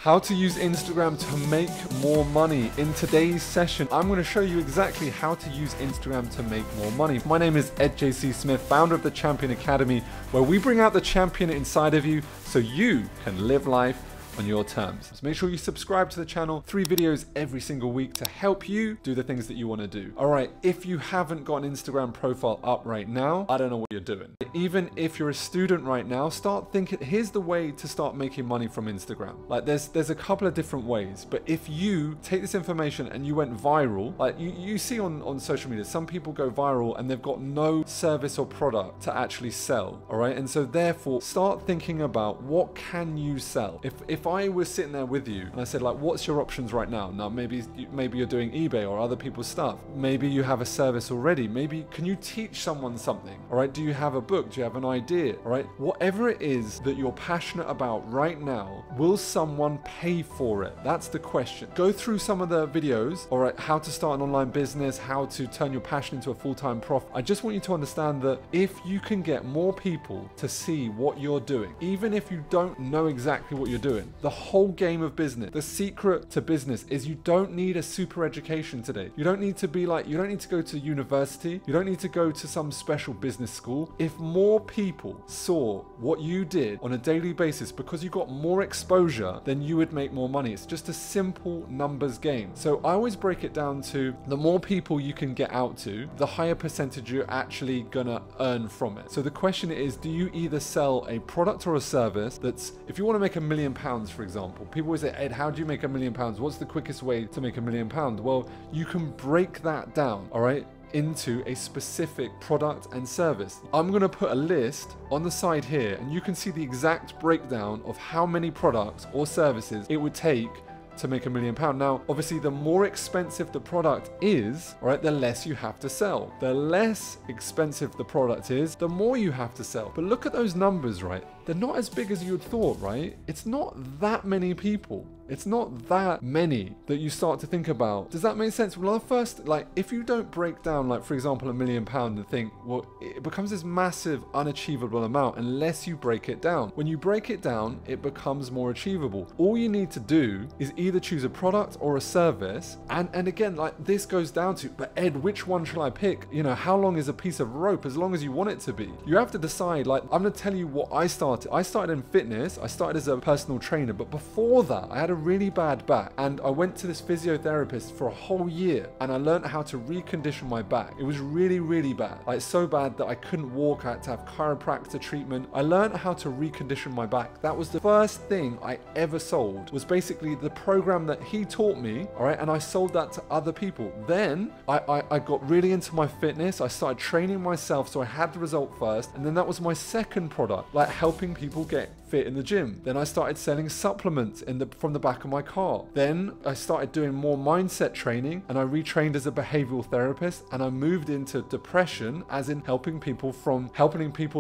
How to use Instagram to make more money. In today's session, I'm going to show you exactly how to use Instagram to make more money. My name is Ed JC Smith, founder of the Champion Academy, where we bring out the champion inside of you so you can live life on your terms. So make sure you subscribe to the channel. 3 videos every single week to help you do the things that you want to do. All right, if you haven't got an Instagram profile up right now, I don't know what you're doing. Even if you're a student right now, start thinking, here's the way to start making money from Instagram. Like there's a couple of different ways, but if you take this information and you went viral, like you see on social media, some people go viral and they've got no service or product to actually sell. All right, and so therefore start thinking about what can you sell. If I was sitting there with you and I said, like, what's your options right now? Now, maybe you're doing eBay or other people's stuff. Maybe you have a service already. Maybe can you teach someone something? All right, do you have a book? Do you have an idea? All right, whatever it is that you're passionate about right now, will someone pay for it? That's the question. Go through some of the videos, all right, how to start an online business, how to turn your passion into a full-time profit. I just want you to understand that if you can get more people to see what you're doing, even if you don't know exactly what you're doing, the whole game of business, the secret to business is you don't need a super education today. You don't need to be like, you don't need to go to university. You don't need to go to some special business school. If more people saw what you did on a daily basis because you got more exposure, then you would make more money. It's just a simple numbers game. So I always break it down to the more people you can get out to, the higher percentage you're actually gonna earn from it. So the question is, do you either sell a product or a service that's, if you want to make £1 million, for example, people always say, Ed, how do you make £1 million? What's the quickest way to make £1 million? Well, you can break that down, all right, into a specific product and service. I'm going to put a list on the side here and you can see the exact breakdown of how many products or services it would take to make £1 million. Now, obviously, the more expensive the product is, all right, the less you have to sell. The less expensive the product is, the more you have to sell. But look at those numbers, right? They're not as big as you would thought, right? It's not that many people. It's not that many that you start to think about. Does that make sense? Well, first, like, if you don't break down, like, for example, £1 million and think, well, it becomes this massive unachievable amount unless you break it down. When you break it down, it becomes more achievable. All you need to do is either choose a product or a service. And again, like, this goes down to, but Ed, which one shall I pick? You know, how long is a piece of rope? As long as you want it to be. You have to decide, like, I'm going to tell you what I started. I started in fitness. I started as a personal trainer, but before that, I had a really bad back and I went to this physiotherapist for a whole year and I learned how to recondition my back. It was really, really bad. Like, so bad that I couldn't walk. I had to have chiropractor treatment. I learned how to recondition my back. That was the first thing I ever sold, was basically the program that he taught me, all right, and I sold that to other people. Then I got really into my fitness. I started training myself, so I had the result first, and then that was my second product, like helping people get fit in the gym. Then I started selling supplements from the back of my car. Then I started doing more mindset training and I retrained as a behavioral therapist, and I moved into depression, as in helping people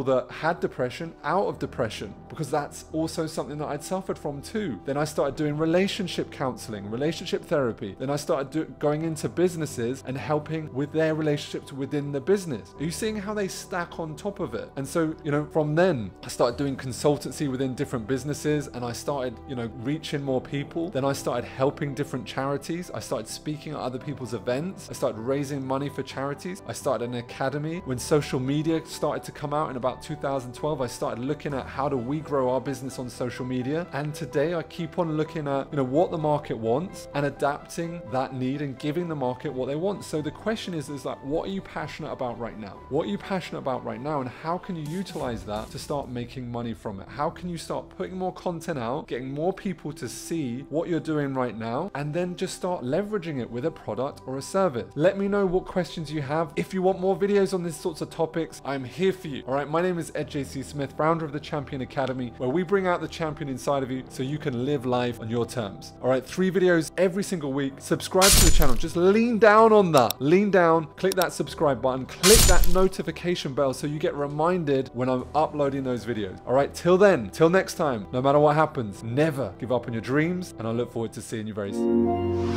that had depression out of depression, because that's also something that I'd suffered from too. Then I started doing relationship counseling, relationship therapy. Then I started going into businesses and helping with their relationships within the business. Are you seeing how they stack on top of it? And so, you know, from then I started doing consultancy within different businesses and I started, you know, reaching more people. Then I started helping different charities. I started speaking at other people's events. I started raising money for charities. I started an academy. When social media started to come out in about 2012, I started looking at how do we grow our business on social media. And today I keep on looking at, you know, what the market wants and adapting that need and giving the market what they want. So the question is like, what are you passionate about right now? What are you passionate about right now? And how can you utilize that to start making money from it? How can you start putting more content out, getting more people to see what you're doing right now, and then just start leveraging it with a product or a service? Let me know what questions you have. If you want more videos on these sorts of topics, I'm here for you. All right, my name is Ed JC Smith, founder of the Champion Academy, where we bring out the champion inside of you so you can live life on your terms. All right, 3 videos every single week. Subscribe to the channel. Just lean down on that. Lean down, click that subscribe button, click that notification bell so you get reminded when I'm uploading those videos. All right, till then, till next time, no matter what happens, never give up on your dreams, and I look forward to seeing you very soon.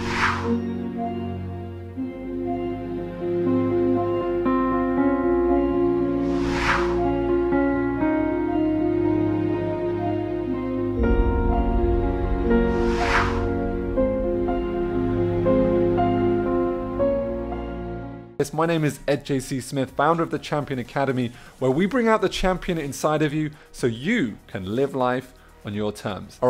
My name is EdJC Smith, founder of the Champion Academy, where we bring out the champion inside of you so you can live life on your terms. All right.